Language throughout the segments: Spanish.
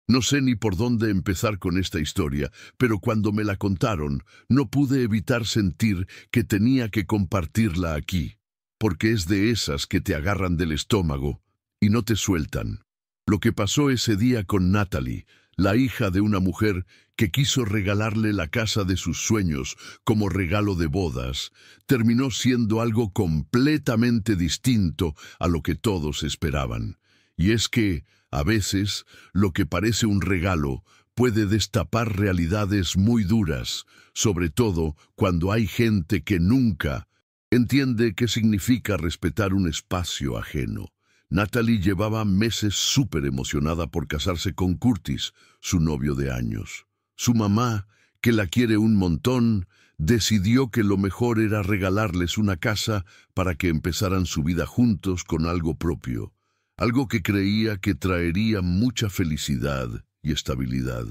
No sé ni por dónde empezar con esta historia, pero cuando me la contaron, no pude evitar sentir que tenía que compartirla aquí, porque es de esas que te agarran del estómago y no te sueltan. Lo que pasó ese día con Natalie, la hija de una mujer que quiso regalarle la casa de sus sueños como regalo de bodas, terminó siendo algo completamente distinto a lo que todos esperaban. Y es que, a veces, lo que parece un regalo puede destapar realidades muy duras, sobre todo cuando hay gente que nunca entiende qué significa respetar un espacio ajeno. Natalie llevaba meses súper emocionada por casarse con Curtis, su novio de años. Su mamá, que la quiere un montón, decidió que lo mejor era regalarles una casa para que empezaran su vida juntos con algo propio, algo que creía que traería mucha felicidad y estabilidad.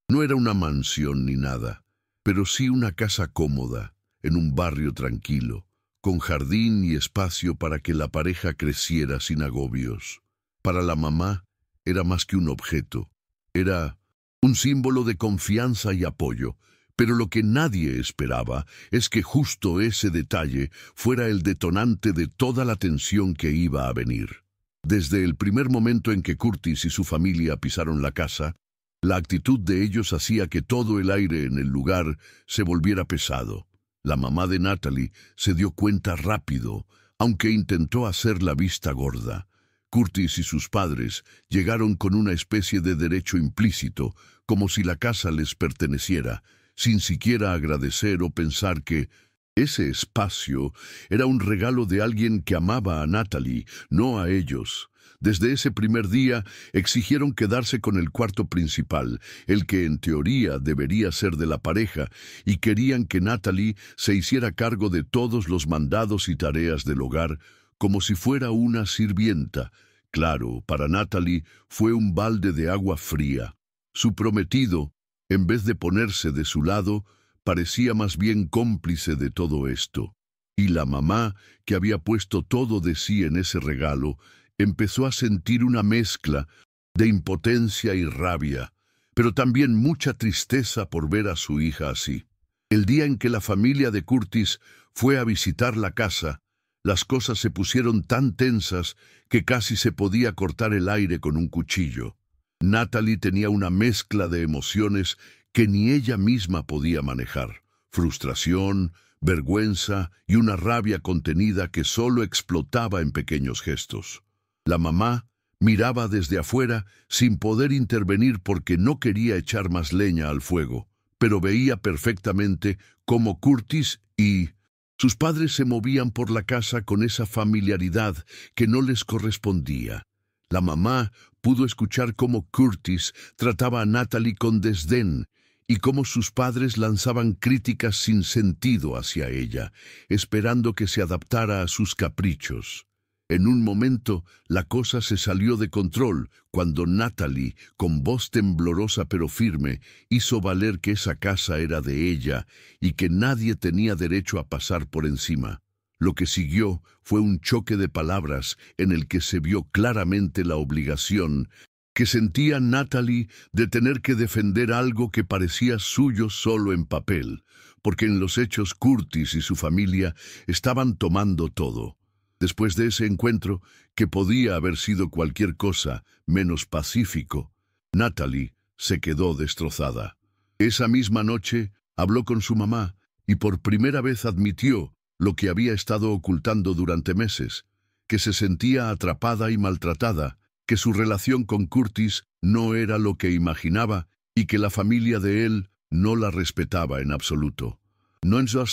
No era una mansión ni nada, pero sí una casa cómoda, en un barrio tranquilo, con jardín y espacio para que la pareja creciera sin agobios. Para la mamá era más que un objeto, era un símbolo de confianza y apoyo, pero lo que nadie esperaba es que justo ese detalle fuera el detonante de toda la tensión que iba a venir. Desde el primer momento en que Curtis y su familia pisaron la casa, la actitud de ellos hacía que todo el aire en el lugar se volviera pesado. La mamá de Natalie se dio cuenta rápido, aunque intentó hacer la vista gorda. Curtis y sus padres llegaron con una especie de derecho implícito, como si la casa les perteneciera, sin siquiera agradecer o pensar que ese espacio era un regalo de alguien que amaba a Natalie, no a ellos. Desde ese primer día exigieron quedarse con el cuarto principal, el que en teoría debería ser de la pareja, y querían que Natalie se hiciera cargo de todos los mandados y tareas del hogar, como si fuera una sirvienta. Claro, para Natalie fue un balde de agua fría. Su prometido, en vez de ponerse de su lado, parecía más bien cómplice de todo esto. Y la mamá, que había puesto todo de sí en ese regalo, empezó a sentir una mezcla de impotencia y rabia, pero también mucha tristeza por ver a su hija así. El día en que la familia de Curtis fue a visitar la casa, las cosas se pusieron tan tensas que casi se podía cortar el aire con un cuchillo. Natalie tenía una mezcla de emociones que ni ella misma podía manejar: frustración, vergüenza y una rabia contenida que solo explotaba en pequeños gestos. La mamá miraba desde afuera sin poder intervenir porque no quería echar más leña al fuego, pero veía perfectamente cómo Curtis y sus padres se movían por la casa con esa familiaridad que no les correspondía. La mamá pudo escuchar cómo Curtis trataba a Natalie con desdén y cómo sus padres lanzaban críticas sin sentido hacia ella, esperando que se adaptara a sus caprichos. En un momento, la cosa se salió de control cuando Natalie, con voz temblorosa pero firme, hizo valer que esa casa era de ella y que nadie tenía derecho a pasar por encima. Lo que siguió fue un choque de palabras en el que se vio claramente la obligación que sentía Natalie de tener que defender algo que parecía suyo solo en papel, porque en los hechos Curtis y su familia estaban tomando todo. Después de ese encuentro, que podía haber sido cualquier cosa menos pacífico, Natalie se quedó destrozada. Esa misma noche habló con su mamá y por primera vez admitió lo que había estado ocultando durante meses, que se sentía atrapada y maltratada, que su relación con Curtis no era lo que imaginaba y que la familia de él no la respetaba en absoluto. No en su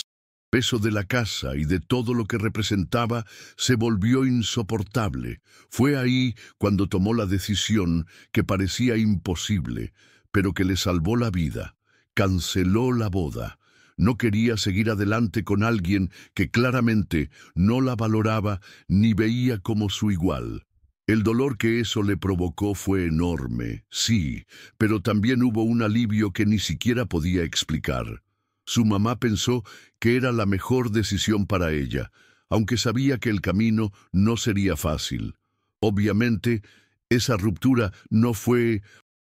peso de la casa y de todo lo que representaba se volvió insoportable. Fue ahí cuando tomó la decisión que parecía imposible, pero que le salvó la vida. Canceló la boda. No quería seguir adelante con alguien que claramente no la valoraba ni veía como su igual. El dolor que eso le provocó fue enorme, sí, pero también hubo un alivio que ni siquiera podía explicar. Su mamá pensó que era la mejor decisión para ella, aunque sabía que el camino no sería fácil. Obviamente, esa ruptura no fue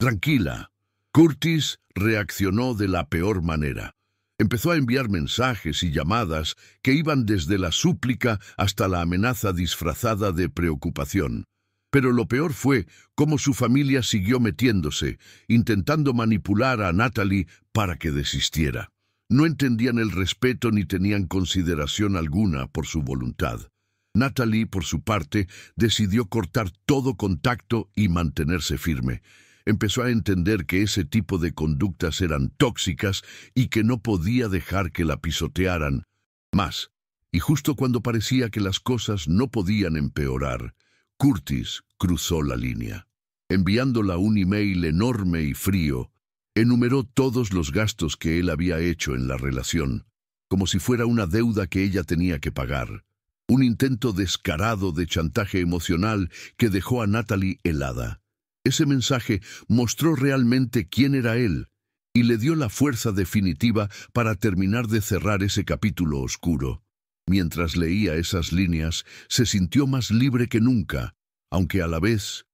Tranquila. Curtis reaccionó de la peor manera. Empezó a enviar mensajes y llamadas que iban desde la súplica hasta la amenaza disfrazada de preocupación. Pero lo peor fue cómo su familia siguió metiéndose, intentando manipular a Natalie para que desistiera. No entendían el respeto ni tenían consideración alguna por su voluntad. Natalie, por su parte, decidió cortar todo contacto y mantenerse firme. Empezó a entender que ese tipo de conductas eran tóxicas y que no podía dejar que la pisotearan más. Y justo cuando parecía que las cosas no podían empeorar, Curtis cruzó la línea. Enviándola un email enorme y frío, enumeró todos los gastos que él había hecho en la relación, como si fuera una deuda que ella tenía que pagar. Un intento descarado de chantaje emocional que dejó a Natalie helada. Ese mensaje mostró realmente quién era él y le dio la fuerza definitiva para terminar de cerrar ese capítulo oscuro. Mientras leía esas líneas, se sintió más libre que nunca, aunque a la vez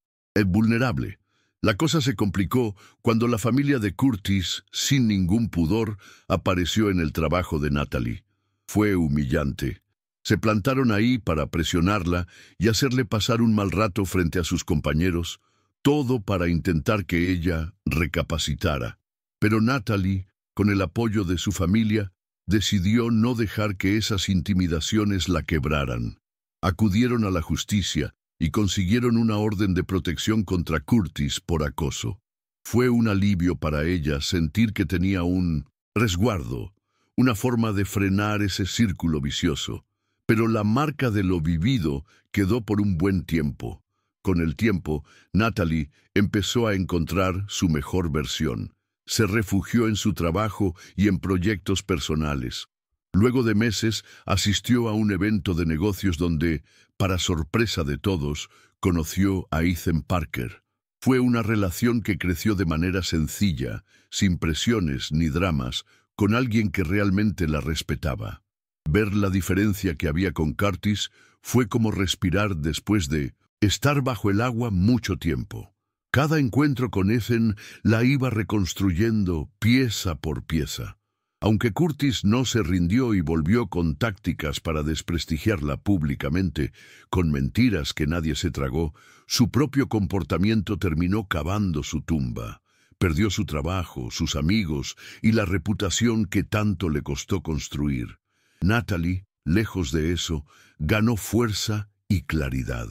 vulnerable. La cosa se complicó cuando la familia de Curtis, sin ningún pudor, apareció en el trabajo de Natalie. Fue humillante. Se plantaron ahí para presionarla y hacerle pasar un mal rato frente a sus compañeros, todo para intentar que ella recapacitara. Pero Natalie, con el apoyo de su familia, decidió no dejar que esas intimidaciones la quebraran. Acudieron a la justicia y consiguieron una orden de protección contra Curtis por acoso. Fue un alivio para ella sentir que tenía un resguardo, una forma de frenar ese círculo vicioso. Pero la marca de lo vivido quedó por un buen tiempo. Con el tiempo, Natalie empezó a encontrar su mejor versión. Se refugió en su trabajo y en proyectos personales. Luego de meses, asistió a un evento de negocios donde, para sorpresa de todos, conoció a Ethan Parker. Fue una relación que creció de manera sencilla, sin presiones ni dramas, con alguien que realmente la respetaba. Ver la diferencia que había con Curtis fue como respirar después de estar bajo el agua mucho tiempo. Cada encuentro con Ethan la iba reconstruyendo pieza por pieza. Aunque Curtis no se rindió y volvió con tácticas para desprestigiarla públicamente, con mentiras que nadie se tragó, su propio comportamiento terminó cavando su tumba. Perdió su trabajo, sus amigos y la reputación que tanto le costó construir. Natalie, lejos de eso, ganó fuerza y claridad.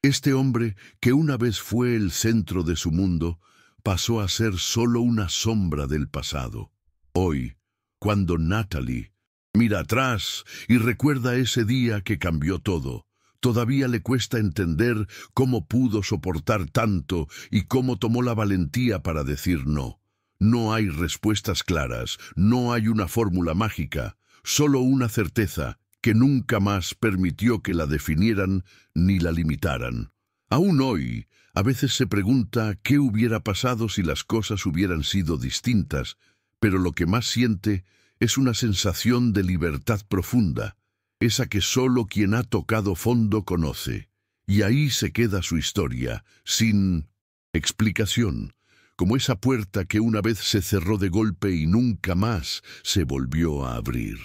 Este hombre, que una vez fue el centro de su mundo, pasó a ser solo una sombra del pasado. Hoy, cuando Natalie mira atrás y recuerda ese día que cambió todo, todavía le cuesta entender cómo pudo soportar tanto y cómo tomó la valentía para decir no. No hay respuestas claras, no hay una fórmula mágica, solo una certeza que nunca más permitió que la definieran ni la limitaran. Aún hoy, a veces se pregunta qué hubiera pasado si las cosas hubieran sido distintas, pero lo que más siente es una sensación de libertad profunda, esa que solo quien ha tocado fondo conoce. Y ahí se queda su historia, sin explicación, como esa puerta que una vez se cerró de golpe y nunca más se volvió a abrir.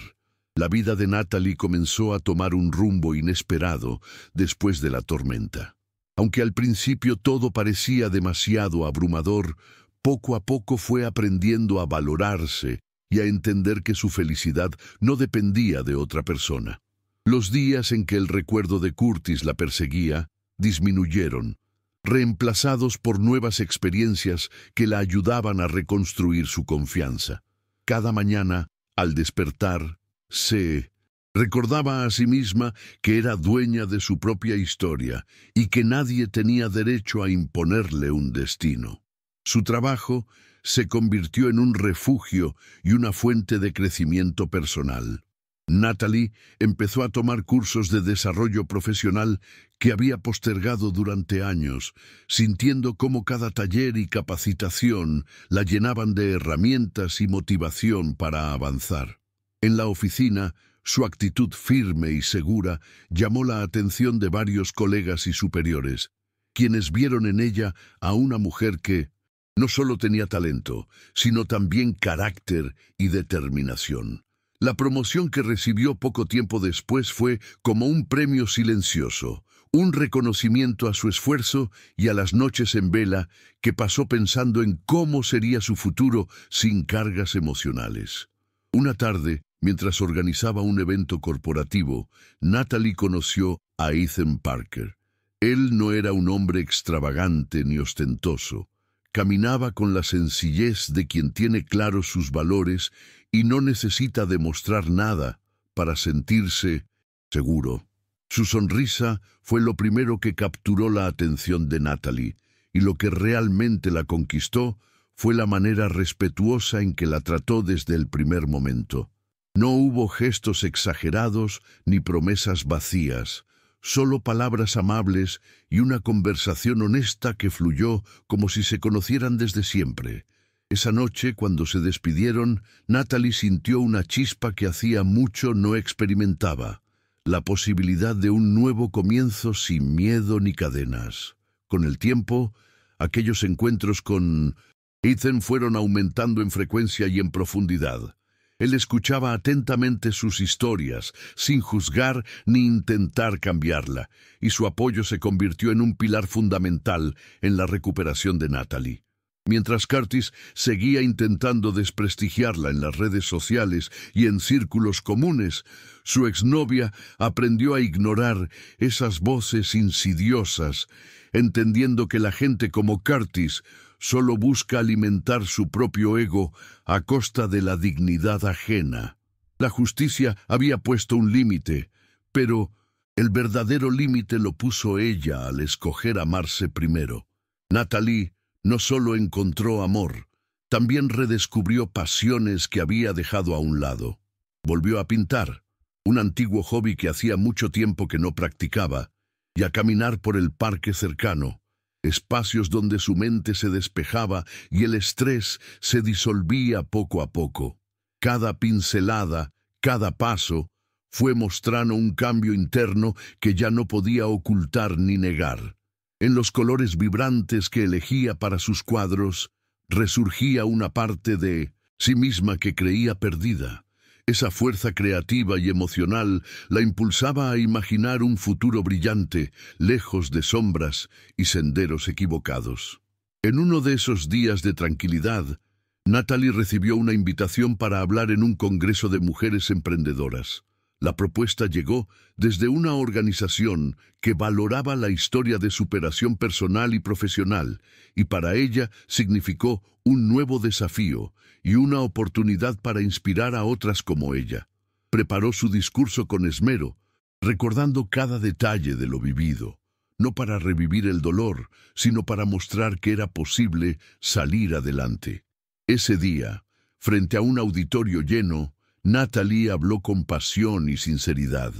La vida de Natalie comenzó a tomar un rumbo inesperado después de la tormenta. Aunque al principio todo parecía demasiado abrumador, poco a poco fue aprendiendo a valorarse y a entender que su felicidad no dependía de otra persona. Los días en que el recuerdo de Curtis la perseguía disminuyeron, reemplazados por nuevas experiencias que la ayudaban a reconstruir su confianza. Cada mañana, al despertar, se recordaba a sí misma que era dueña de su propia historia y que nadie tenía derecho a imponerle un destino. Su trabajo se convirtió en un refugio y una fuente de crecimiento personal. Natalie empezó a tomar cursos de desarrollo profesional que había postergado durante años, sintiendo cómo cada taller y capacitación la llenaban de herramientas y motivación para avanzar. En la oficina, su actitud firme y segura llamó la atención de varios colegas y superiores, quienes vieron en ella a una mujer que No solo tenía talento, sino también carácter y determinación. La promoción que recibió poco tiempo después fue como un premio silencioso, un reconocimiento a su esfuerzo y a las noches en vela que pasó pensando en cómo sería su futuro sin cargas emocionales. Una tarde, mientras organizaba un evento corporativo, Natalie conoció a Ethan Parker. Él no era un hombre extravagante ni ostentoso. Caminaba con la sencillez de quien tiene claros sus valores y no necesita demostrar nada para sentirse seguro. Su sonrisa fue lo primero que capturó la atención de Natalie, y lo que realmente la conquistó fue la manera respetuosa en que la trató desde el primer momento. No hubo gestos exagerados ni promesas vacías, solo palabras amables y una conversación honesta que fluyó como si se conocieran desde siempre. Esa noche, cuando se despidieron, Natalie sintió una chispa que hacía mucho no experimentaba, la posibilidad de un nuevo comienzo sin miedo ni cadenas. Con el tiempo, aquellos encuentros con Ethan fueron aumentando en frecuencia y en profundidad. Él escuchaba atentamente sus historias, sin juzgar ni intentar cambiarla, y su apoyo se convirtió en un pilar fundamental en la recuperación de Natalie. Mientras Curtis seguía intentando desprestigiarla en las redes sociales y en círculos comunes, su exnovia aprendió a ignorar esas voces insidiosas, entendiendo que la gente como Curtis solo busca alimentar su propio ego a costa de la dignidad ajena. La justicia había puesto un límite, pero el verdadero límite lo puso ella al escoger amarse primero. Natalie no solo encontró amor, también redescubrió pasiones que había dejado a un lado. Volvió a pintar, un antiguo hobby que hacía mucho tiempo que no practicaba, y a caminar por el parque cercano, espacios donde su mente se despejaba y el estrés se disolvía poco a poco. Cada pincelada, cada paso, fue mostrando un cambio interno que ya no podía ocultar ni negar. En los colores vibrantes que elegía para sus cuadros, resurgía una parte de sí misma que creía perdida. Esa fuerza creativa y emocional la impulsaba a imaginar un futuro brillante, lejos de sombras y senderos equivocados. En uno de esos días de tranquilidad, Natalie recibió una invitación para hablar en un congreso de mujeres emprendedoras. La propuesta llegó desde una organización que valoraba la historia de superación personal y profesional, y para ella significó un nuevo desafío y una oportunidad para inspirar a otras como ella. Preparó su discurso con esmero, recordando cada detalle de lo vivido, no para revivir el dolor, sino para mostrar que era posible salir adelante. Ese día, frente a un auditorio lleno, Natalie habló con pasión y sinceridad,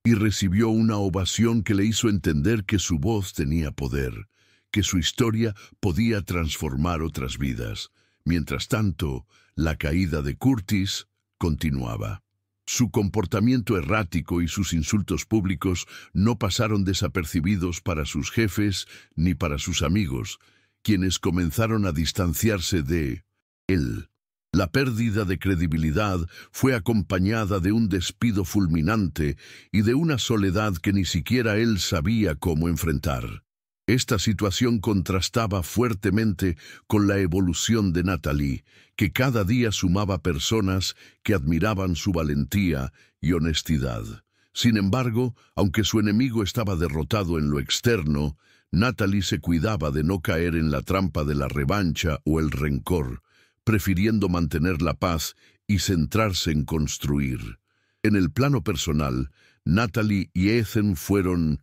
y recibió una ovación que le hizo entender que su voz tenía poder, que su historia podía transformar otras vidas. Mientras tanto, la caída de Curtis continuaba. Su comportamiento errático y sus insultos públicos no pasaron desapercibidos para sus jefes ni para sus amigos, quienes comenzaron a distanciarse de él. La pérdida de credibilidad fue acompañada de un despido fulminante y de una soledad que ni siquiera él sabía cómo enfrentar. Esta situación contrastaba fuertemente con la evolución de Natalie, que cada día sumaba personas que admiraban su valentía y honestidad. Sin embargo, aunque su enemigo estaba derrotado en lo externo, Natalie se cuidaba de no caer en la trampa de la revancha o el rencor, prefiriendo mantener la paz y centrarse en construir. En el plano personal, Natalie y Ethan fueron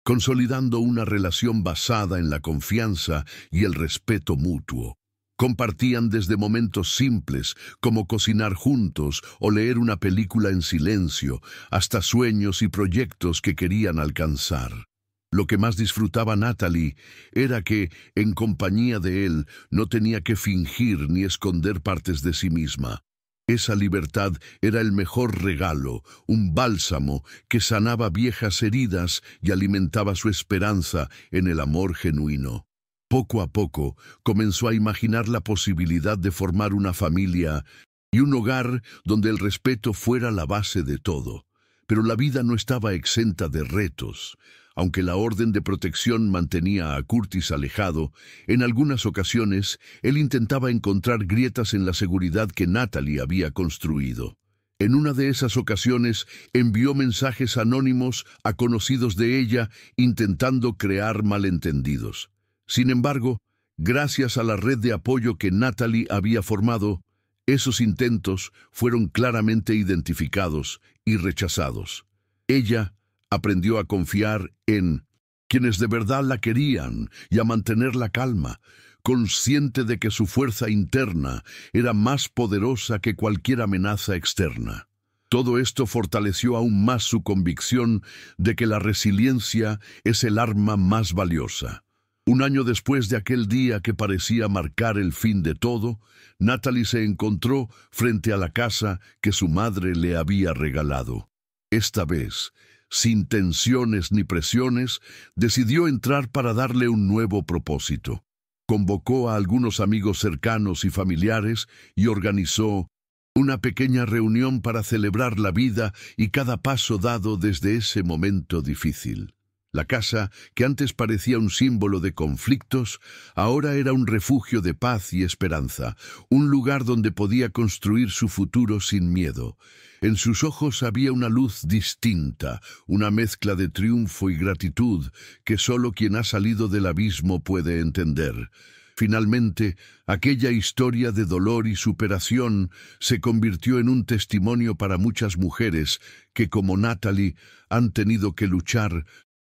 consolidando una relación basada en la confianza y el respeto mutuo. Compartían desde momentos simples, como cocinar juntos o leer una película en silencio, hasta sueños y proyectos que querían alcanzar. Lo que más disfrutaba Natalie era que, en compañía de él, no tenía que fingir ni esconder partes de sí misma. Esa libertad era el mejor regalo, un bálsamo que sanaba viejas heridas y alimentaba su esperanza en el amor genuino. Poco a poco comenzó a imaginar la posibilidad de formar una familia y un hogar donde el respeto fuera la base de todo. Pero la vida no estaba exenta de retos. Aunque la orden de protección mantenía a Curtis alejado, en algunas ocasiones él intentaba encontrar grietas en la seguridad que Natalie había construido. En una de esas ocasiones envió mensajes anónimos a conocidos de ella intentando crear malentendidos. Sin embargo, gracias a la red de apoyo que Natalie había formado, esos intentos fueron claramente identificados y rechazados. Ella aprendió a confiar en quienes de verdad la querían y a mantener la calma, consciente de que su fuerza interna era más poderosa que cualquier amenaza externa. Todo esto fortaleció aún más su convicción de que la resiliencia es el arma más valiosa. Un año después de aquel día que parecía marcar el fin de todo, Natalie se encontró frente a la casa que su madre le había regalado. Esta vez, sin tensiones ni presiones, decidió entrar para darle un nuevo propósito. Convocó a algunos amigos cercanos y familiares y organizó una pequeña reunión para celebrar la vida y cada paso dado desde ese momento difícil. La casa, que antes parecía un símbolo de conflictos, ahora era un refugio de paz y esperanza, un lugar donde podía construir su futuro sin miedo. En sus ojos había una luz distinta, una mezcla de triunfo y gratitud que solo quien ha salido del abismo puede entender. Finalmente, aquella historia de dolor y superación se convirtió en un testimonio para muchas mujeres que, como Natalie, han tenido que luchar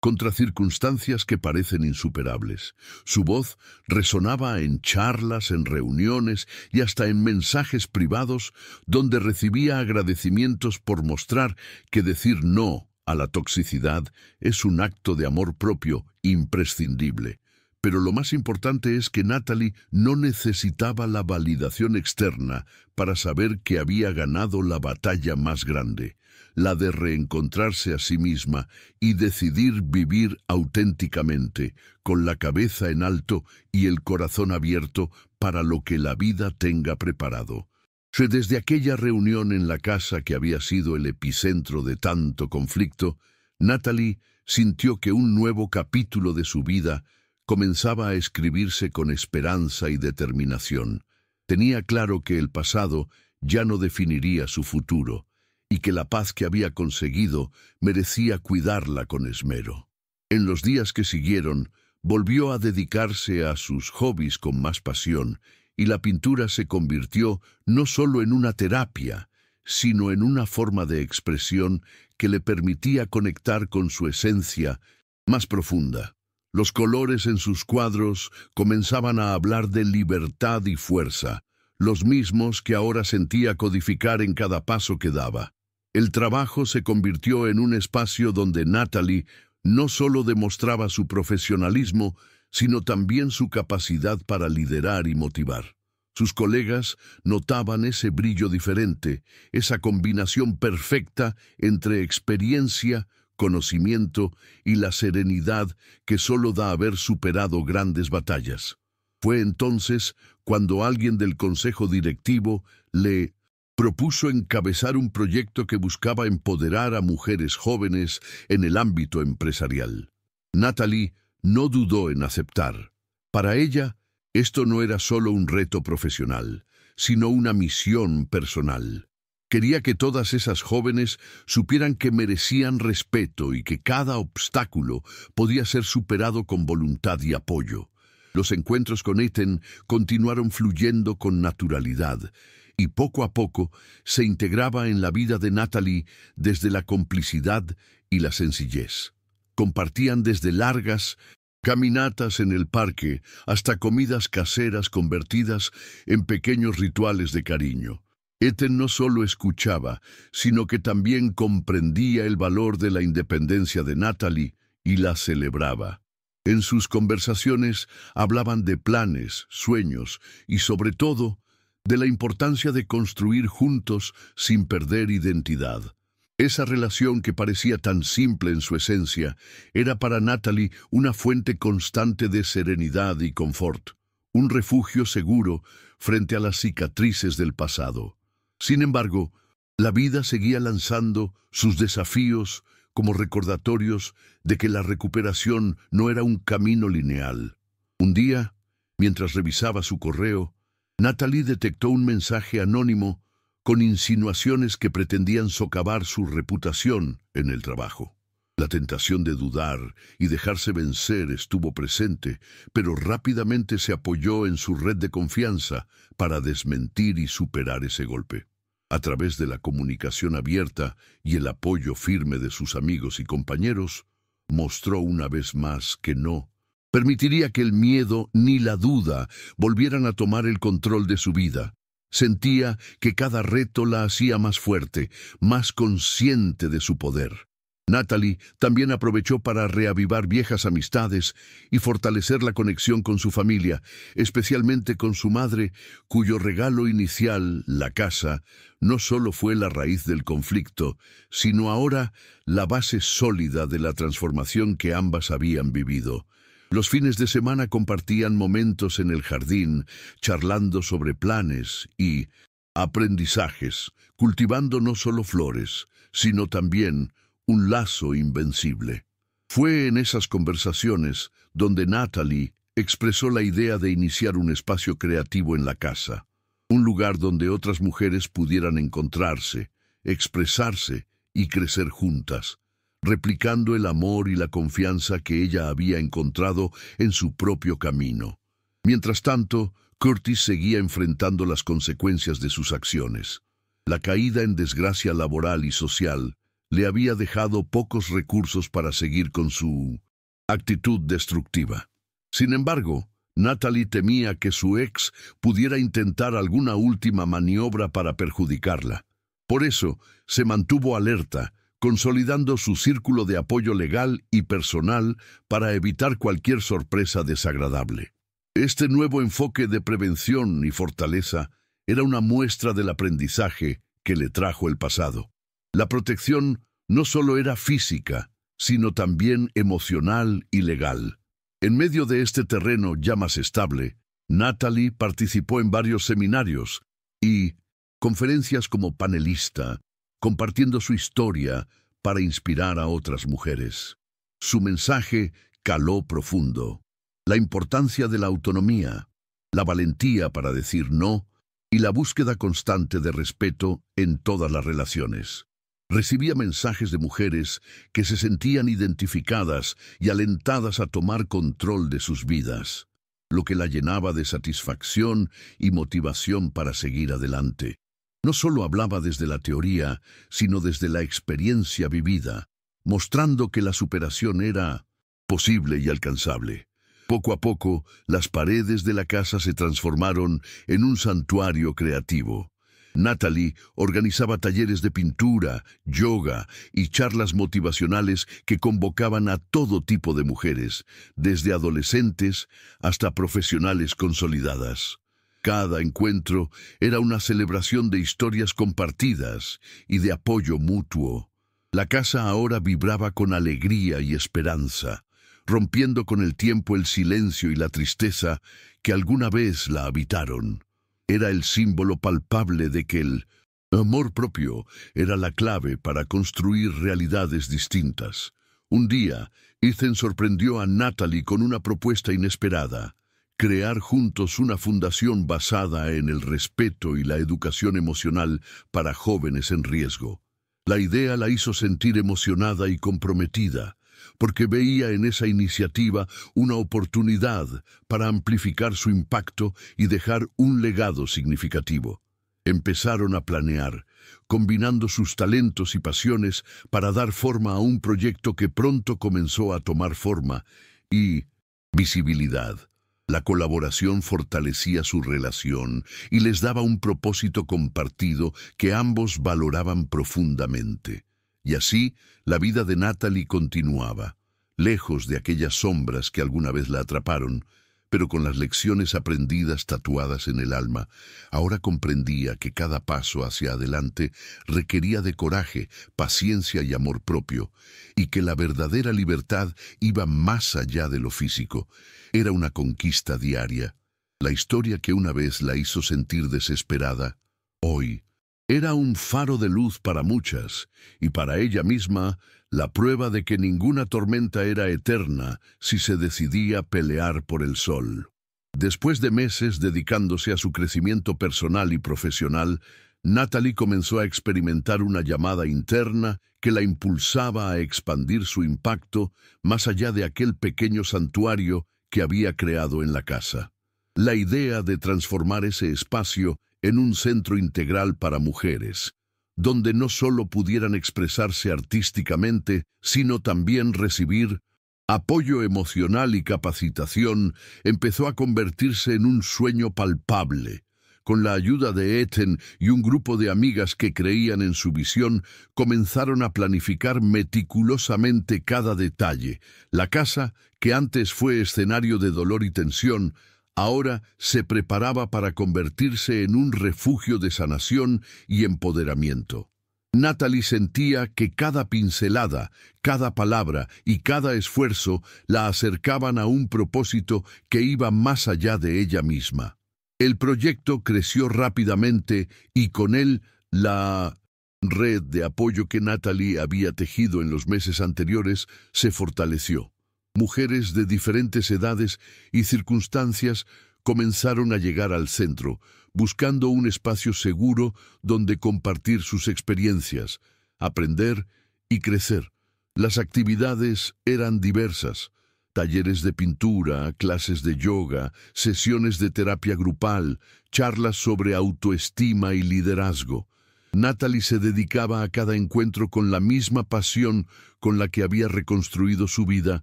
contra circunstancias que parecen insuperables. Su voz resonaba en charlas, en reuniones y hasta en mensajes privados donde recibía agradecimientos por mostrar que decir no a la toxicidad es un acto de amor propio imprescindible. Pero lo más importante es que Natalie no necesitaba la validación externa para saber que había ganado la batalla más grande, la de reencontrarse a sí misma y decidir vivir auténticamente, con la cabeza en alto y el corazón abierto para lo que la vida tenga preparado. Desde aquella reunión en la casa que había sido el epicentro de tanto conflicto, Natalie sintió que un nuevo capítulo de su vida comenzaba a escribirse con esperanza y determinación. Tenía claro que el pasado ya no definiría su futuro y que la paz que había conseguido merecía cuidarla con esmero. En los días que siguieron, volvió a dedicarse a sus hobbies con más pasión y la pintura se convirtió no solo en una terapia, sino en una forma de expresión que le permitía conectar con su esencia más profunda. Los colores en sus cuadros comenzaban a hablar de libertad y fuerza, los mismos que ahora sentía codificar en cada paso que daba. El trabajo se convirtió en un espacio donde Natalie no solo demostraba su profesionalismo, sino también su capacidad para liderar y motivar. Sus colegas notaban ese brillo diferente, esa combinación perfecta entre experiencia, conocimiento y la serenidad que solo da haber superado grandes batallas. Fue entonces cuando alguien del consejo directivo le propuso encabezar un proyecto que buscaba empoderar a mujeres jóvenes en el ámbito empresarial. Natalie no dudó en aceptar. Para ella, esto no era solo un reto profesional, sino una misión personal. Quería que todas esas jóvenes supieran que merecían respeto y que cada obstáculo podía ser superado con voluntad y apoyo. Los encuentros con Ethan continuaron fluyendo con naturalidad y poco a poco se integraba en la vida de Natalie desde la complicidad y la sencillez. Compartían desde largas caminatas en el parque hasta comidas caseras convertidas en pequeños rituales de cariño. Ethan no solo escuchaba, sino que también comprendía el valor de la independencia de Natalie y la celebraba. En sus conversaciones hablaban de planes, sueños y, sobre todo, de la importancia de construir juntos sin perder identidad. Esa relación que parecía tan simple en su esencia era para Natalie una fuente constante de serenidad y confort, un refugio seguro frente a las cicatrices del pasado. Sin embargo, la vida seguía lanzando sus desafíos como recordatorios de que la recuperación no era un camino lineal. Un día, mientras revisaba su correo, Natalie detectó un mensaje anónimo con insinuaciones que pretendían socavar su reputación en el trabajo. La tentación de dudar y dejarse vencer estuvo presente, pero rápidamente se apoyó en su red de confianza para desmentir y superar ese golpe. A través de la comunicación abierta y el apoyo firme de sus amigos y compañeros, mostró una vez más que no permitiría que el miedo ni la duda volvieran a tomar el control de su vida. Sentía que cada reto la hacía más fuerte, más consciente de su poder. Natalie también aprovechó para reavivar viejas amistades y fortalecer la conexión con su familia, especialmente con su madre, cuyo regalo inicial, la casa, no solo fue la raíz del conflicto, sino ahora la base sólida de la transformación que ambas habían vivido. Los fines de semana compartían momentos en el jardín, charlando sobre planes y aprendizajes, cultivando no solo flores, sino también un lazo invencible. Fue en esas conversaciones donde Natalie expresó la idea de iniciar un espacio creativo en la casa, un lugar donde otras mujeres pudieran encontrarse, expresarse y crecer juntas, replicando el amor y la confianza que ella había encontrado en su propio camino. Mientras tanto, Curtis seguía enfrentando las consecuencias de sus acciones. La caída en desgracia laboral y social le había dejado pocos recursos para seguir con su actitud destructiva. Sin embargo, Natalie temía que su ex pudiera intentar alguna última maniobra para perjudicarla. Por eso, se mantuvo alerta, consolidando su círculo de apoyo legal y personal para evitar cualquier sorpresa desagradable. Este nuevo enfoque de prevención y fortaleza era una muestra del aprendizaje que le trajo el pasado. La protección no solo era física, sino también emocional y legal. En medio de este terreno ya más estable, Natalie participó en varios seminarios y conferencias como panelista, compartiendo su historia para inspirar a otras mujeres. Su mensaje caló profundo. La importancia de la autonomía, la valentía para decir no y la búsqueda constante de respeto en todas las relaciones. Recibía mensajes de mujeres que se sentían identificadas y alentadas a tomar control de sus vidas, lo que la llenaba de satisfacción y motivación para seguir adelante. No solo hablaba desde la teoría, sino desde la experiencia vivida, mostrando que la superación era posible y alcanzable. Poco a poco, las paredes de la casa se transformaron en un santuario creativo. Natalie organizaba talleres de pintura, yoga y charlas motivacionales que convocaban a todo tipo de mujeres, desde adolescentes hasta profesionales consolidadas. Cada encuentro era una celebración de historias compartidas y de apoyo mutuo. La casa ahora vibraba con alegría y esperanza, rompiendo con el tiempo el silencio y la tristeza que alguna vez la habitaron. Era el símbolo palpable de que el amor propio era la clave para construir realidades distintas. Un día, Ethan sorprendió a Natalie con una propuesta inesperada: crear juntos una fundación basada en el respeto y la educación emocional para jóvenes en riesgo. La idea la hizo sentir emocionada y comprometida, porque veía en esa iniciativa una oportunidad para amplificar su impacto y dejar un legado significativo. Empezaron a planear, combinando sus talentos y pasiones para dar forma a un proyecto que pronto comenzó a tomar forma y visibilidad. La colaboración fortalecía su relación y les daba un propósito compartido que ambos valoraban profundamente. Y así, la vida de Natalie continuaba, lejos de aquellas sombras que alguna vez la atraparon, pero con las lecciones aprendidas tatuadas en el alma, ahora comprendía que cada paso hacia adelante requería de coraje, paciencia y amor propio, y que la verdadera libertad iba más allá de lo físico. Era una conquista diaria. La historia que una vez la hizo sentir desesperada, hoy, era un faro de luz para muchas, y para ella misma, la prueba de que ninguna tormenta era eterna si se decidía pelear por el sol. Después de meses dedicándose a su crecimiento personal y profesional, Natalie comenzó a experimentar una llamada interna que la impulsaba a expandir su impacto más allá de aquel pequeño santuario que había creado en la casa. La idea de transformar ese espacio en un centro integral para mujeres, donde no solo pudieran expresarse artísticamente, sino también recibir apoyo emocional y capacitación, empezó a convertirse en un sueño palpable. Con la ayuda de Ethan y un grupo de amigas que creían en su visión, comenzaron a planificar meticulosamente cada detalle. La casa, que antes fue escenario de dolor y tensión, ahora se preparaba para convertirse en un refugio de sanación y empoderamiento. Natalie sentía que cada pincelada, cada palabra y cada esfuerzo la acercaban a un propósito que iba más allá de ella misma. El proyecto creció rápidamente y con él la red de apoyo que Natalie había tejido en los meses anteriores se fortaleció. Mujeres de diferentes edades y circunstancias comenzaron a llegar al centro, buscando un espacio seguro donde compartir sus experiencias, aprender y crecer. Las actividades eran diversas: talleres de pintura, clases de yoga, sesiones de terapia grupal, charlas sobre autoestima y liderazgo. Natalie se dedicaba a cada encuentro con la misma pasión con la que había reconstruido su vida,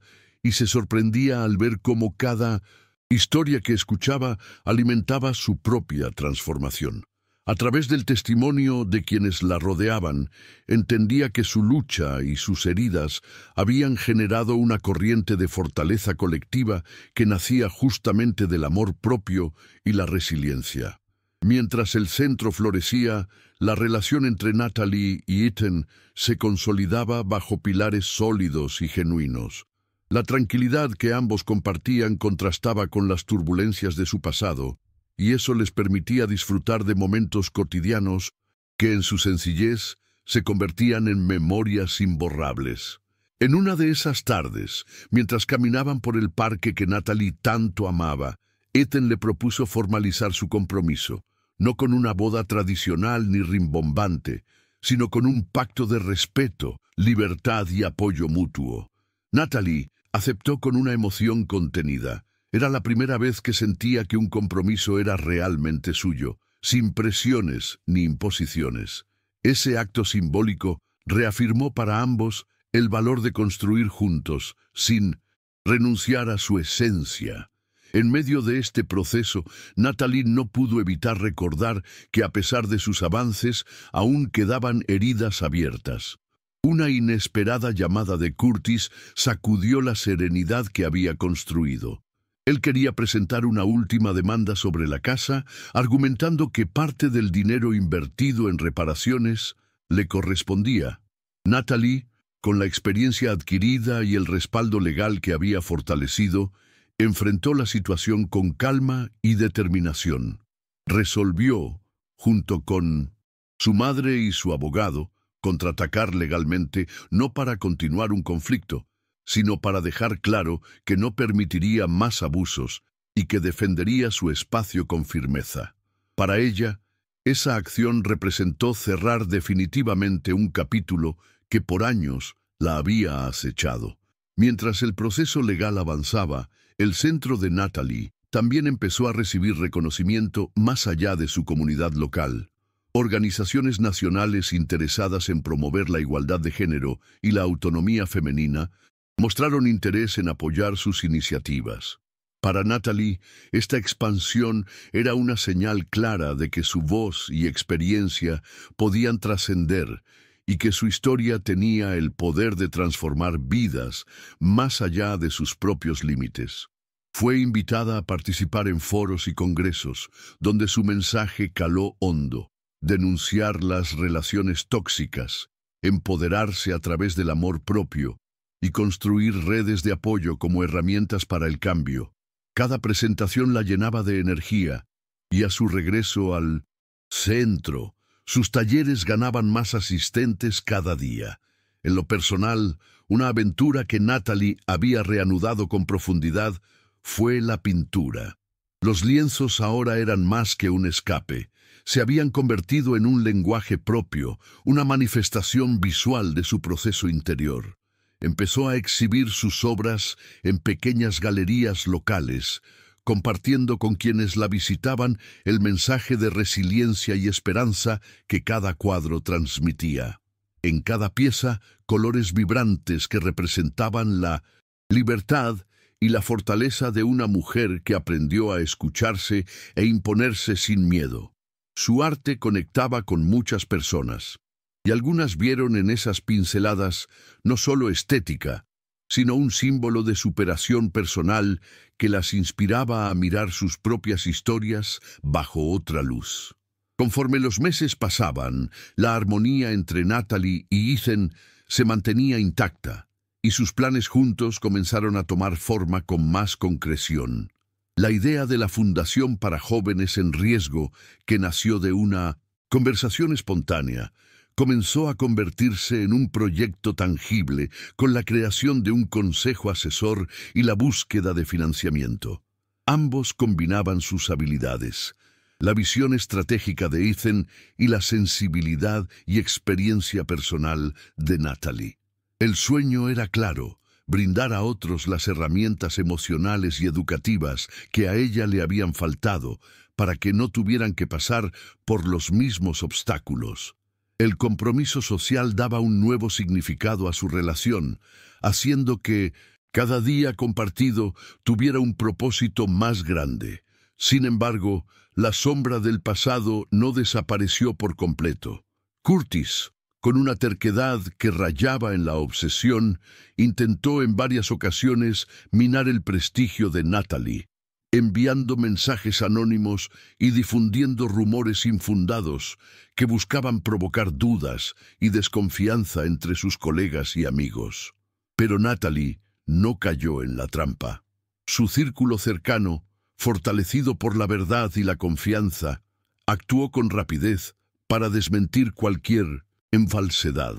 y se sorprendía al ver cómo cada historia que escuchaba alimentaba su propia transformación. A través del testimonio de quienes la rodeaban, entendía que su lucha y sus heridas habían generado una corriente de fortaleza colectiva que nacía justamente del amor propio y la resiliencia. Mientras el centro florecía, la relación entre Natalie y Ethan se consolidaba bajo pilares sólidos y genuinos. La tranquilidad que ambos compartían contrastaba con las turbulencias de su pasado, y eso les permitía disfrutar de momentos cotidianos que en su sencillez se convertían en memorias imborrables. En una de esas tardes, mientras caminaban por el parque que Natalie tanto amaba, Ethan le propuso formalizar su compromiso, no con una boda tradicional ni rimbombante, sino con un pacto de respeto, libertad y apoyo mutuo. Natalie aceptó con una emoción contenida. Era la primera vez que sentía que un compromiso era realmente suyo, sin presiones ni imposiciones. Ese acto simbólico reafirmó para ambos el valor de construir juntos, sin renunciar a su esencia. En medio de este proceso, Natalie no pudo evitar recordar que a pesar de sus avances, aún quedaban heridas abiertas. Una inesperada llamada de Curtis sacudió la serenidad que había construido. Él quería presentar una última demanda sobre la casa, argumentando que parte del dinero invertido en reparaciones le correspondía. Natalie, con la experiencia adquirida y el respaldo legal que había fortalecido, enfrentó la situación con calma y determinación. Resolvió, junto con su madre y su abogado, contraatacar legalmente, no para continuar un conflicto, sino para dejar claro que no permitiría más abusos y que defendería su espacio con firmeza. Para ella, esa acción representó cerrar definitivamente un capítulo que por años la había acechado. Mientras el proceso legal avanzaba, el centro de Natalie también empezó a recibir reconocimiento más allá de su comunidad local. Organizaciones nacionales interesadas en promover la igualdad de género y la autonomía femenina mostraron interés en apoyar sus iniciativas. Para Natalie, esta expansión era una señal clara de que su voz y experiencia podían trascender y que su historia tenía el poder de transformar vidas más allá de sus propios límites. Fue invitada a participar en foros y congresos, donde su mensaje caló hondo: denunciar las relaciones tóxicas, empoderarse a través del amor propio y construir redes de apoyo como herramientas para el cambio. Cada presentación la llenaba de energía, y a su regreso al centro, sus talleres ganaban más asistentes cada día. En lo personal, una aventura que Natalie había reanudado con profundidad fue la pintura. Los lienzos ahora eran más que un escape. Se habían convertido en un lenguaje propio, una manifestación visual de su proceso interior. Empezó a exhibir sus obras en pequeñas galerías locales, compartiendo con quienes la visitaban el mensaje de resiliencia y esperanza que cada cuadro transmitía. En cada pieza, colores vibrantes que representaban la libertad y la fortaleza de una mujer que aprendió a escucharse e imponerse sin miedo. Su arte conectaba con muchas personas, y algunas vieron en esas pinceladas no solo estética, sino un símbolo de superación personal que las inspiraba a mirar sus propias historias bajo otra luz. Conforme los meses pasaban, la armonía entre Natalie y Ethan se mantenía intacta, y sus planes juntos comenzaron a tomar forma con más concreción. La idea de la Fundación para Jóvenes en Riesgo, que nació de una conversación espontánea, comenzó a convertirse en un proyecto tangible, con la creación de un consejo asesor y la búsqueda de financiamiento. Ambos combinaban sus habilidades, la visión estratégica de Ethan y la sensibilidad y experiencia personal de Natalie. El sueño era claro: brindar a otros las herramientas emocionales y educativas que a ella le habían faltado para que no tuvieran que pasar por los mismos obstáculos. El compromiso social daba un nuevo significado a su relación, haciendo que cada día compartido tuviera un propósito más grande. Sin embargo, la sombra del pasado no desapareció por completo. Curtis, con una terquedad que rayaba en la obsesión, intentó en varias ocasiones minar el prestigio de Natalie, enviando mensajes anónimos y difundiendo rumores infundados que buscaban provocar dudas y desconfianza entre sus colegas y amigos. Pero Natalie no cayó en la trampa. Su círculo cercano, fortalecido por la verdad y la confianza, actuó con rapidez para desmentir cualquier falsedad.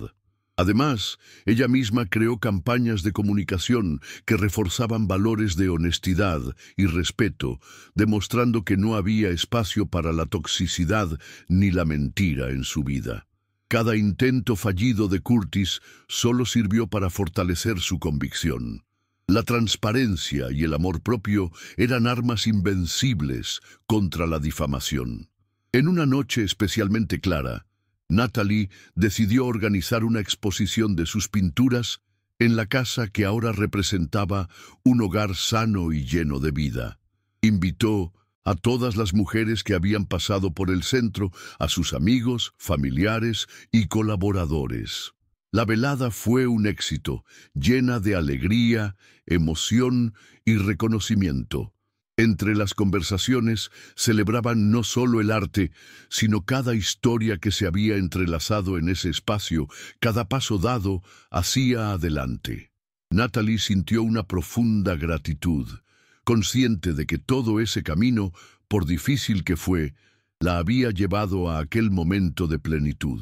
Además, ella misma creó campañas de comunicación que reforzaban valores de honestidad y respeto, demostrando que no había espacio para la toxicidad ni la mentira en su vida. Cada intento fallido de Curtis solo sirvió para fortalecer su convicción. La transparencia y el amor propio eran armas invencibles contra la difamación. En una noche especialmente clara, Natalie decidió organizar una exposición de sus pinturas en la casa que ahora representaba un hogar sano y lleno de vida. Invitó a todas las mujeres que habían pasado por el centro, a sus amigos, familiares y colaboradores. La velada fue un éxito, llena de alegría, emoción y reconocimiento. Entre las conversaciones celebraban no solo el arte, sino cada historia que se había entrelazado en ese espacio, cada paso dado hacia adelante. Natalie sintió una profunda gratitud, consciente de que todo ese camino, por difícil que fue, la había llevado a aquel momento de plenitud.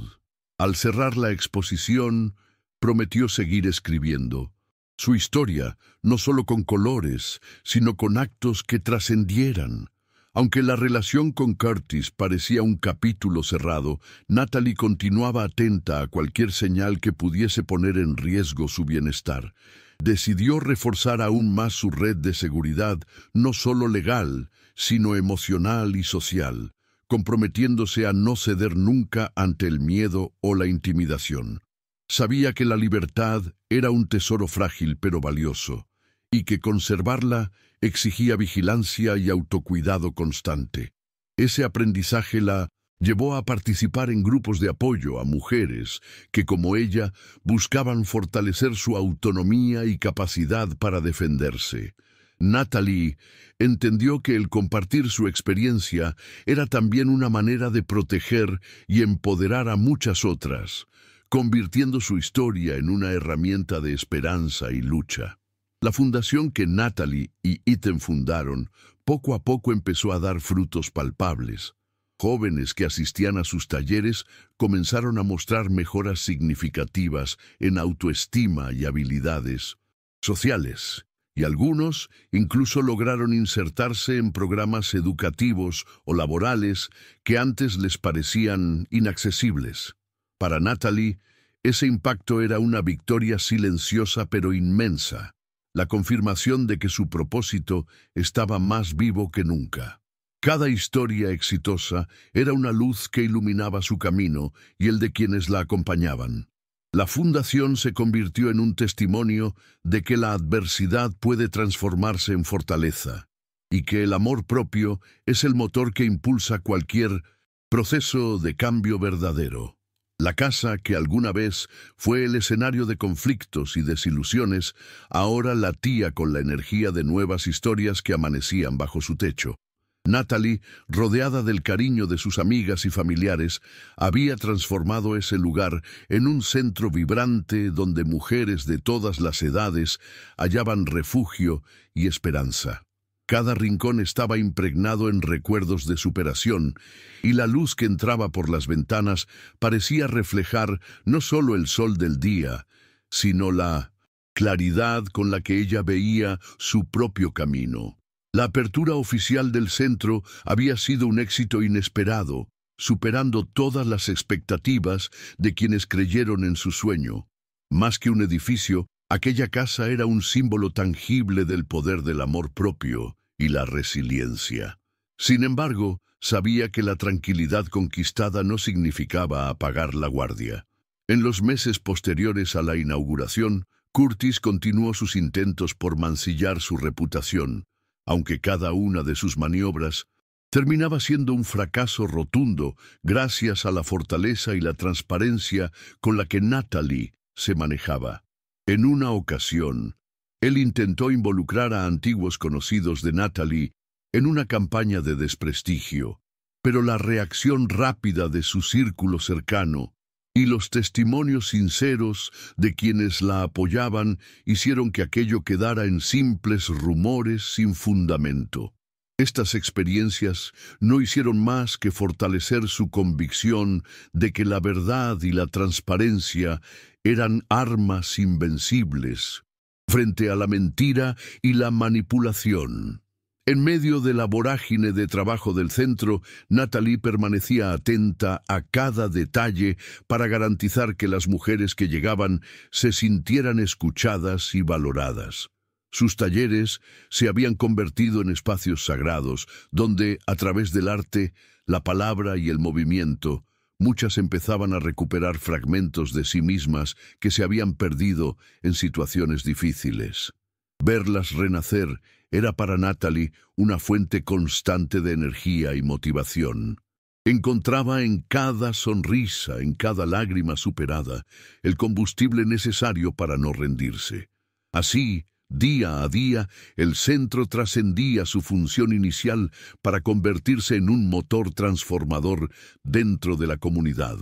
Al cerrar la exposición, prometió seguir escribiendo su historia, no solo con colores, sino con actos que trascendieran. Aunque la relación con Curtis parecía un capítulo cerrado, Natalie continuaba atenta a cualquier señal que pudiese poner en riesgo su bienestar. Decidió reforzar aún más su red de seguridad, no solo legal, sino emocional y social, comprometiéndose a no ceder nunca ante el miedo o la intimidación. Sabía que la libertad era un tesoro frágil pero valioso, y que conservarla exigía vigilancia y autocuidado constante. Ese aprendizaje la llevó a participar en grupos de apoyo a mujeres que, como ella, buscaban fortalecer su autonomía y capacidad para defenderse. Natalie entendió que el compartir su experiencia era también una manera de proteger y empoderar a muchas otras, convirtiendo su historia en una herramienta de esperanza y lucha. La fundación que Natalie y Ethan fundaron poco a poco empezó a dar frutos palpables. Jóvenes que asistían a sus talleres comenzaron a mostrar mejoras significativas en autoestima y habilidades sociales, y algunos incluso lograron insertarse en programas educativos o laborales que antes les parecían inaccesibles. Para Natalie, ese impacto era una victoria silenciosa pero inmensa, la confirmación de que su propósito estaba más vivo que nunca. Cada historia exitosa era una luz que iluminaba su camino y el de quienes la acompañaban. La fundación se convirtió en un testimonio de que la adversidad puede transformarse en fortaleza y que el amor propio es el motor que impulsa cualquier proceso de cambio verdadero. La casa, que alguna vez fue el escenario de conflictos y desilusiones, ahora latía con la energía de nuevas historias que amanecían bajo su techo. Natalie, rodeada del cariño de sus amigas y familiares, había transformado ese lugar en un centro vibrante donde mujeres de todas las edades hallaban refugio y esperanza. Cada rincón estaba impregnado en recuerdos de superación, y la luz que entraba por las ventanas parecía reflejar no solo el sol del día, sino la claridad con la que ella veía su propio camino. La apertura oficial del centro había sido un éxito inesperado, superando todas las expectativas de quienes creyeron en su sueño. Más que un edificio, aquella casa era un símbolo tangible del poder del amor propio y la resiliencia. Sin embargo, sabía que la tranquilidad conquistada no significaba apagar la guardia. En los meses posteriores a la inauguración, Curtis continuó sus intentos por mancillar su reputación, aunque cada una de sus maniobras terminaba siendo un fracaso rotundo gracias a la fortaleza y la transparencia con la que Natalie se manejaba. En una ocasión, él intentó involucrar a antiguos conocidos de Natalie en una campaña de desprestigio, pero la reacción rápida de su círculo cercano y los testimonios sinceros de quienes la apoyaban hicieron que aquello quedara en simples rumores sin fundamento. Estas experiencias no hicieron más que fortalecer su convicción de que la verdad y la transparencia eran armas invencibles frente a la mentira y la manipulación. En medio de la vorágine de trabajo del centro, Natalie permanecía atenta a cada detalle para garantizar que las mujeres que llegaban se sintieran escuchadas y valoradas. Sus talleres se habían convertido en espacios sagrados, donde, a través del arte, la palabra y el movimiento, muchas empezaban a recuperar fragmentos de sí mismas que se habían perdido en situaciones difíciles. Verlas renacer era para Natalie una fuente constante de energía y motivación. Encontraba en cada sonrisa, en cada lágrima superada, el combustible necesario para no rendirse. Así, día a día, el centro trascendía su función inicial para convertirse en un motor transformador dentro de la comunidad.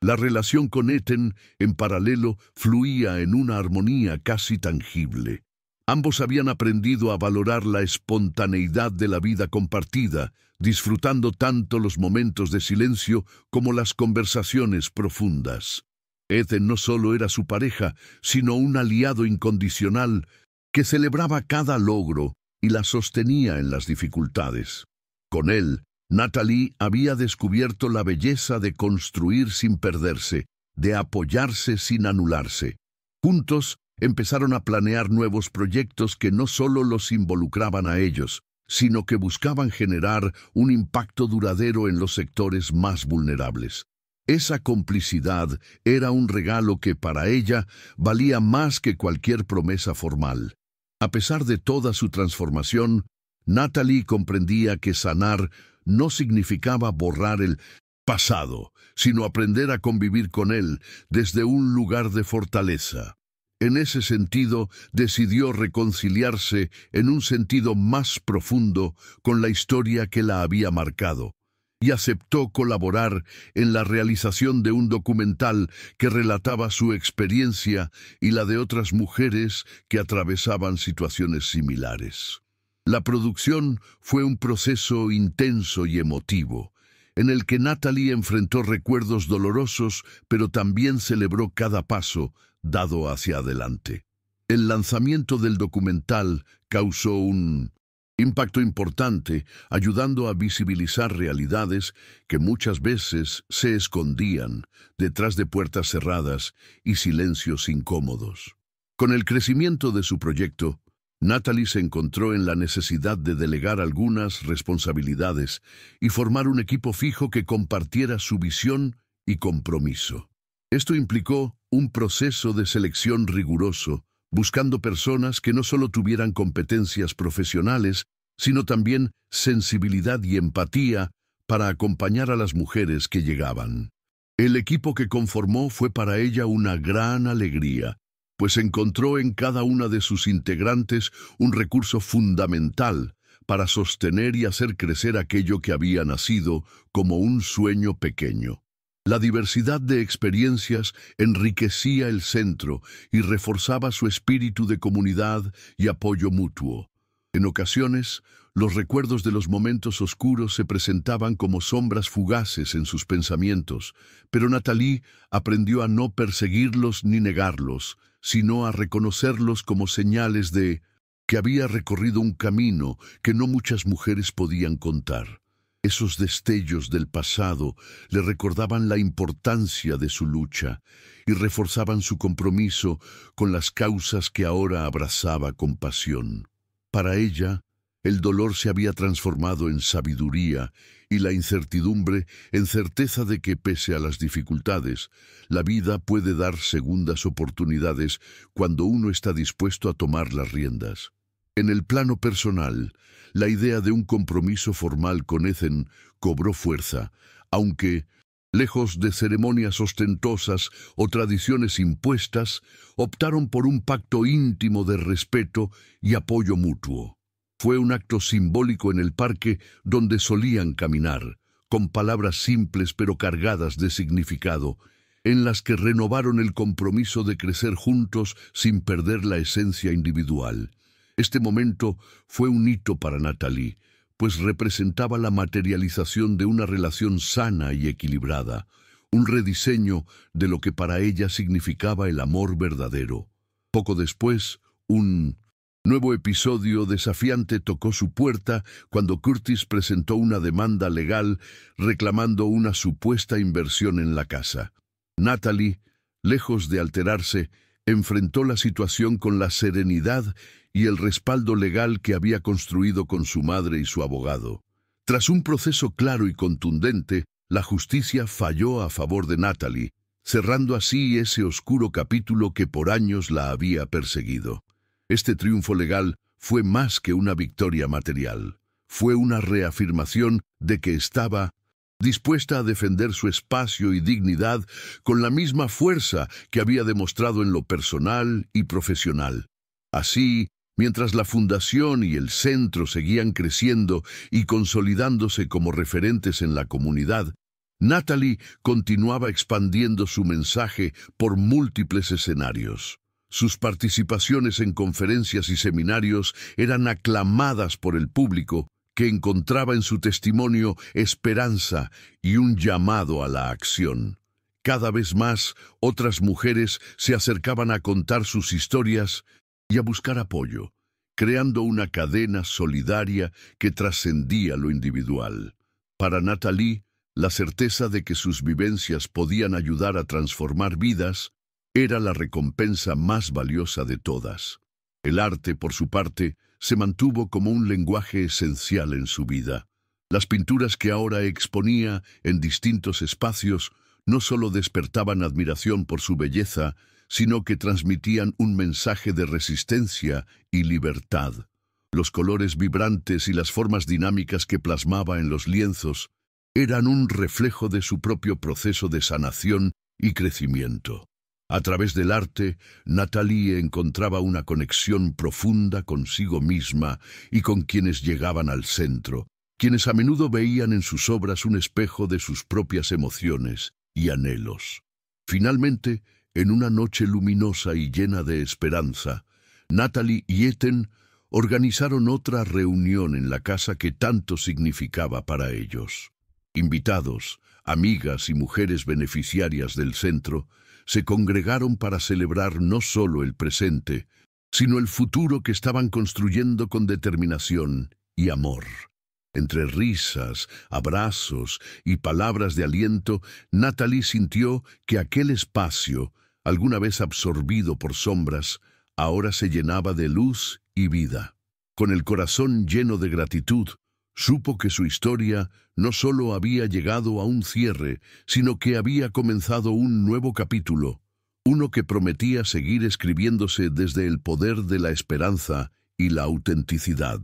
La relación con Ethan, en paralelo, fluía en una armonía casi tangible. Ambos habían aprendido a valorar la espontaneidad de la vida compartida, disfrutando tanto los momentos de silencio como las conversaciones profundas. Ethan no solo era su pareja, sino un aliado incondicional que celebraba cada logro y la sostenía en las dificultades. Con él, Natalie había descubierto la belleza de construir sin perderse, de apoyarse sin anularse. Juntos, empezaron a planear nuevos proyectos que no solo los involucraban a ellos, sino que buscaban generar un impacto duradero en los sectores más vulnerables. Esa complicidad era un regalo que para ella valía más que cualquier promesa formal. A pesar de toda su transformación, Natalie comprendía que sanar no significaba borrar el pasado, sino aprender a convivir con él desde un lugar de fortaleza. En ese sentido, decidió reconciliarse en un sentido más profundo con la historia que la había marcado, y aceptó colaborar en la realización de un documental que relataba su experiencia y la de otras mujeres que atravesaban situaciones similares. La producción fue un proceso intenso y emotivo, en el que Natalie enfrentó recuerdos dolorosos, pero también celebró cada paso dado hacia adelante. El lanzamiento del documental causó un impacto importante, ayudando a visibilizar realidades que muchas veces se escondían detrás de puertas cerradas y silencios incómodos. Con el crecimiento de su proyecto, Natalie se encontró en la necesidad de delegar algunas responsabilidades y formar un equipo fijo que compartiera su visión y compromiso. Esto implicó un proceso de selección riguroso, buscando personas que no solo tuvieran competencias profesionales, sino también sensibilidad y empatía para acompañar a las mujeres que llegaban. El equipo que conformó fue para ella una gran alegría, pues encontró en cada una de sus integrantes un recurso fundamental para sostener y hacer crecer aquello que había nacido como un sueño pequeño. La diversidad de experiencias enriquecía el centro y reforzaba su espíritu de comunidad y apoyo mutuo. En ocasiones, los recuerdos de los momentos oscuros se presentaban como sombras fugaces en sus pensamientos, pero Natalie aprendió a no perseguirlos ni negarlos, sino a reconocerlos como señales de que había recorrido un camino que no muchas mujeres podían contar. Esos destellos del pasado le recordaban la importancia de su lucha y reforzaban su compromiso con las causas que ahora abrazaba con pasión. Para ella, el dolor se había transformado en sabiduría y la incertidumbre en certeza de que, pese a las dificultades, la vida puede dar segundas oportunidades cuando uno está dispuesto a tomar las riendas. En el plano personal, la idea de un compromiso formal con Ethan cobró fuerza, aunque, lejos de ceremonias ostentosas o tradiciones impuestas, optaron por un pacto íntimo de respeto y apoyo mutuo. Fue un acto simbólico en el parque donde solían caminar, con palabras simples pero cargadas de significado, en las que renovaron el compromiso de crecer juntos sin perder la esencia individual. Este momento fue un hito para Natalie, pues representaba la materialización de una relación sana y equilibrada, un rediseño de lo que para ella significaba el amor verdadero. Poco después, un nuevo episodio desafiante tocó su puerta cuando Curtis presentó una demanda legal reclamando una supuesta inversión en la casa. Natalie, lejos de alterarse, enfrentó la situación con la serenidad y el respaldo legal que había construido con su madre y su abogado. Tras un proceso claro y contundente, la justicia falló a favor de Natalie, cerrando así ese oscuro capítulo que por años la había perseguido. Este triunfo legal fue más que una victoria material. Fue una reafirmación de que estaba dispuesta a defender su espacio y dignidad con la misma fuerza que había demostrado en lo personal y profesional. Así, mientras la fundación y el centro seguían creciendo y consolidándose como referentes en la comunidad, Natalie continuaba expandiendo su mensaje por múltiples escenarios. Sus participaciones en conferencias y seminarios eran aclamadas por el público, que encontraba en su testimonio esperanza y un llamado a la acción. Cada vez más, otras mujeres se acercaban a contar sus historias y a buscar apoyo, creando una cadena solidaria que trascendía lo individual. Para Natalie, la certeza de que sus vivencias podían ayudar a transformar vidas era la recompensa más valiosa de todas. El arte, por su parte, se mantuvo como un lenguaje esencial en su vida. Las pinturas que ahora exponía en distintos espacios no solo despertaban admiración por su belleza, sino que transmitían un mensaje de resistencia y libertad. Los colores vibrantes y las formas dinámicas que plasmaba en los lienzos eran un reflejo de su propio proceso de sanación y crecimiento. A través del arte, Natalie encontraba una conexión profunda consigo misma y con quienes llegaban al centro, quienes a menudo veían en sus obras un espejo de sus propias emociones y anhelos. Finalmente, en una noche luminosa y llena de esperanza, Natalie y Eten organizaron otra reunión en la casa que tanto significaba para ellos. Invitados, amigas y mujeres beneficiarias del centro se congregaron para celebrar no solo el presente, sino el futuro que estaban construyendo con determinación y amor. Entre risas, abrazos y palabras de aliento, Natalie sintió que aquel espacio, alguna vez absorbido por sombras, ahora se llenaba de luz y vida. Con el corazón lleno de gratitud, supo que su historia no solo había llegado a un cierre, sino que había comenzado un nuevo capítulo, uno que prometía seguir escribiéndose desde el poder de la esperanza y la autenticidad.